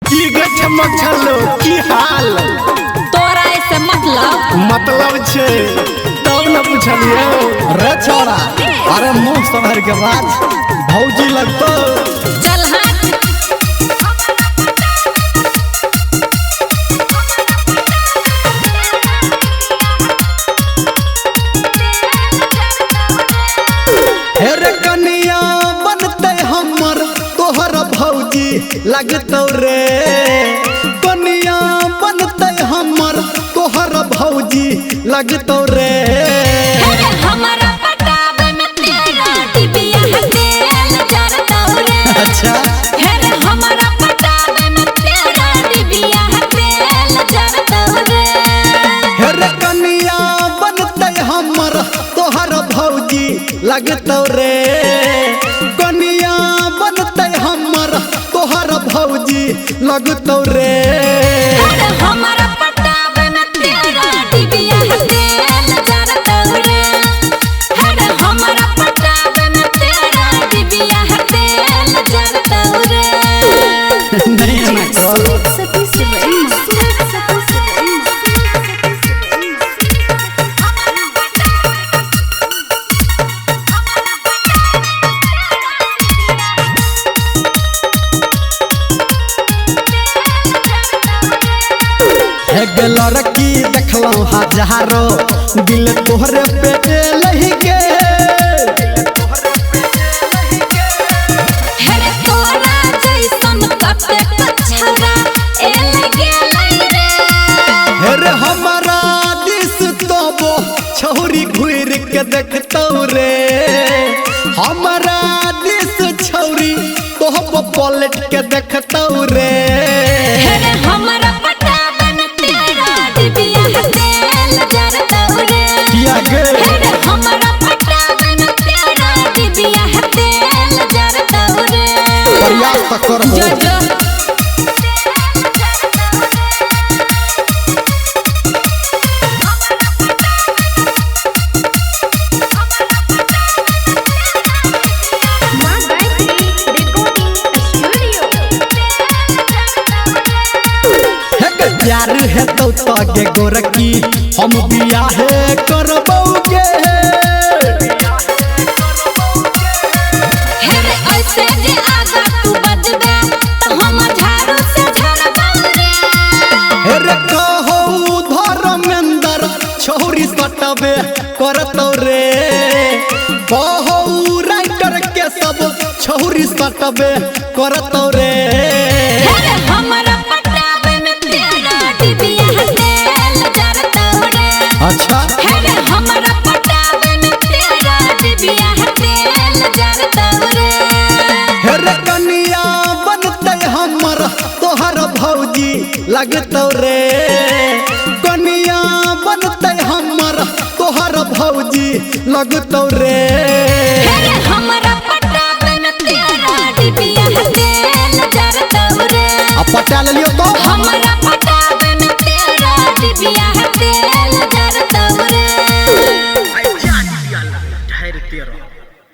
की गठमक छलो की हाल तोरा ऐसे मतलब छे तब न पूछलिए रे छोरा। अरे मुंह संभर के बात भौजी लगतो चल हाथ हेरे कनिया बनते हमर तोहर भौजी लगतो रे। कनिया बनते हमर तोहर भौजी लगतो रे। हमारा पटावे में तेरा डिबिया तेल जरतो रे। अच्छा हेरे हमारा पटावे में तेरा डिबिया तेल जरतो रे। हेरे कनिया बनते हमर तोहर भौजी लगतो रे। कनिया बनते हमर तोहर भौजी लगतो रे। हमारा पटावे में तेरा डिबिया तेल जरतो रे। हमारा पटावे में तेरा डिबिया तेल जरतो रे। नहीं ना करो लड़की देखलो हजारो दिल तोहरे पे लही गे। हेरे तोरा जैसन कते कछरा एले गेलै रे। हेरे हमारा दिस तोबो छौरी घुर के देखतो रे। हमारा दिस छौरी तोहबो पलट के देखतो रे। हेरे हमारा पटावे में तेरा डिबिया तेल जरतो रे। किया गे हेरे हमारा पटावे में तेरा डिबिया तेल जरतो रे। प्रयास तो करबो जो जो प्यार है तो गे गोरकी हम बियाहे करबौगे। हेरे ऐसे जे आगा तू बजबे तो हम झाड़ू से झड़बौगे। हेरे कहो धर्मेंद्र छौरी सटबे करतो रे। कहो राइटर के सब छौरी सटबे करतो रे। हेरे हमारा पटावे में तेरा डिबिया तेल जरतो रे। अच्छा हेरे हमारा पटावे में तेरा डिबिया तेल जरतो रे। हेरे कनिया बनते हमर तोहर भौजी लगतो रे। कनिया बनते हमर तोहर भौजी लगतो रे। हेरे हमारा पटावे में तेरा डिबिया तेल जरतो रे। अब पटा लियो तो